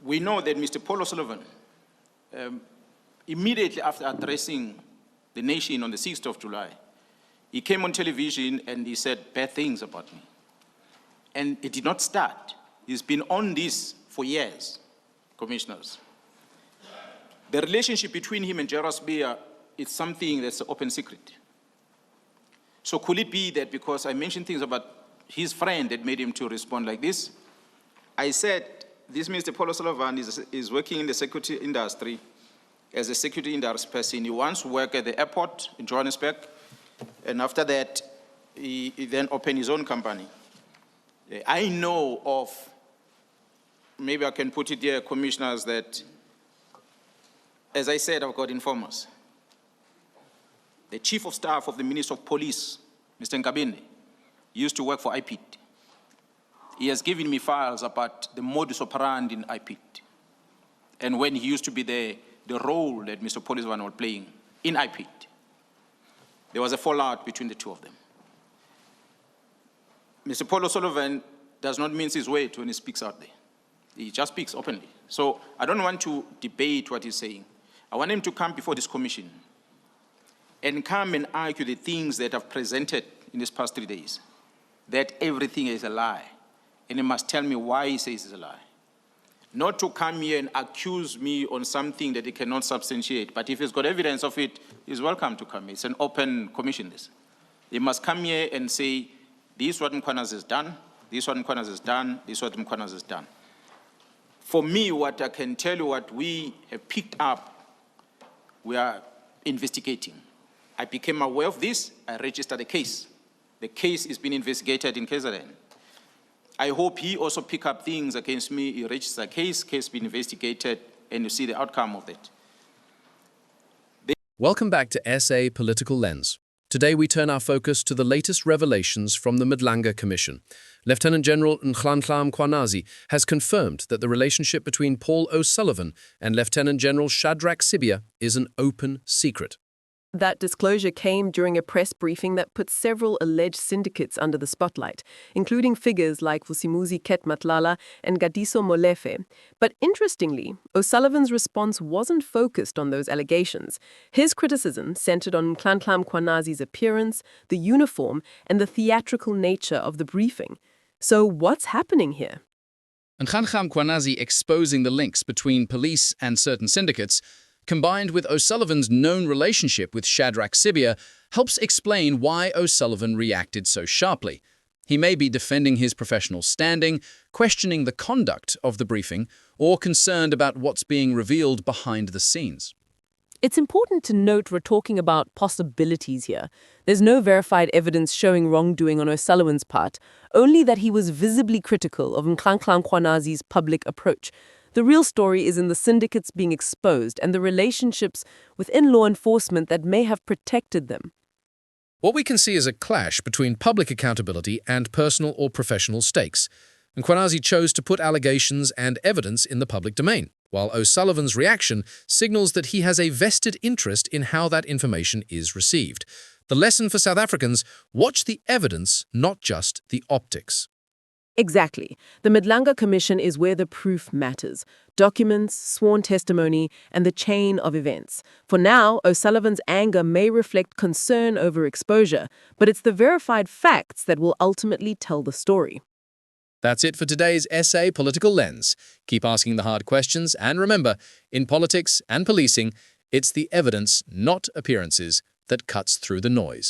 We know that Mr. Paul O'Sullivan, immediately after addressing the nation on the 6th of July, he came on television and he said bad things about me. And it did not start. He's been on this for years, commissioners. The relationship between him and Gerald Sibiya is something that's an open secret. So could it be that because I mentioned things about his friend that made him to respond like this? I said, this Mr. Paul O'Sullivan is working in the security industry as a security industry person. He once worked at the airport in Johannesburg, and after that, he then opened his own company. I know of, maybe I can put it here, commissioners, that, as I said, I've got informers. The chief of staff of the Minister of Police, Mr. Nkabinde, used to work for IPIT. He has given me files about the modus operandi in IPIT, and when he used to be there, the role that Mr. Policeman was playing in IPIT. There was a fallout between the two of them. Mr. Paul O'Sullivan does not mince his words when he speaks out there. He just speaks openly. So I don't want to debate what he's saying. I want him to come before this commission and come and argue the things that I've presented in these past 3 days, that everything is a lie. And he must tell me why he says it's a lie. Not to come here and accuse me on something that he cannot substantiate, but if he's got evidence of it, he's welcome to come. It's an open commission, this. He must come here and say, this is what Mkhwanazi has done, this is what Mkhwanazi has done, this is what Mkhwanazi has done. For me, what I can tell you, what we have picked up, we are investigating. I became aware of this, I registered a case. The case is being investigated in KZN. I hope he also pick up things against me. He registers a case being investigated, and you see the outcome of it. Welcome back to SA Political Lens. Today we turn our focus to the latest revelations from the Madlanga Commission. Lieutenant General Mkhwanazi has confirmed that the relationship between Paul O'Sullivan and Lieutenant General Shadrack Sibiya is an open secret. That disclosure came during a press briefing that put several alleged syndicates under the spotlight, including figures like Vusimuzi Ketmatlala and Gadiso Molefe. But interestingly, O'Sullivan's response wasn't focused on those allegations. His criticism centered on Mkhwanazi's appearance, the uniform, and the theatrical nature of the briefing. So what's happening here? Mkhwanazi exposing the links between police and certain syndicates, combined with O'Sullivan's known relationship with Shadrack Sibiya, helps explain why O'Sullivan reacted so sharply. He may be defending his professional standing, questioning the conduct of the briefing, or concerned about what's being revealed behind the scenes. It's important to note we're talking about possibilities here. There's no verified evidence showing wrongdoing on O'Sullivan's part, only that he was visibly critical of Mkhwanazi's public approach. The real story is in the syndicates being exposed and the relationships within law enforcement that may have protected them. What we can see is a clash between public accountability and personal or professional stakes. Mkhwanazi chose to put allegations and evidence in the public domain, while O'Sullivan's reaction signals that he has a vested interest in how that information is received. The lesson for South Africans: watch the evidence, not just the optics. Exactly. The Madlanga Commission is where the proof matters. Documents, sworn testimony, and the chain of events. For now, O'Sullivan's anger may reflect concern over exposure, but it's the verified facts that will ultimately tell the story. That's it for today's SA Political Lens. Keep asking the hard questions, and remember, in politics and policing, it's the evidence, not appearances, that cuts through the noise.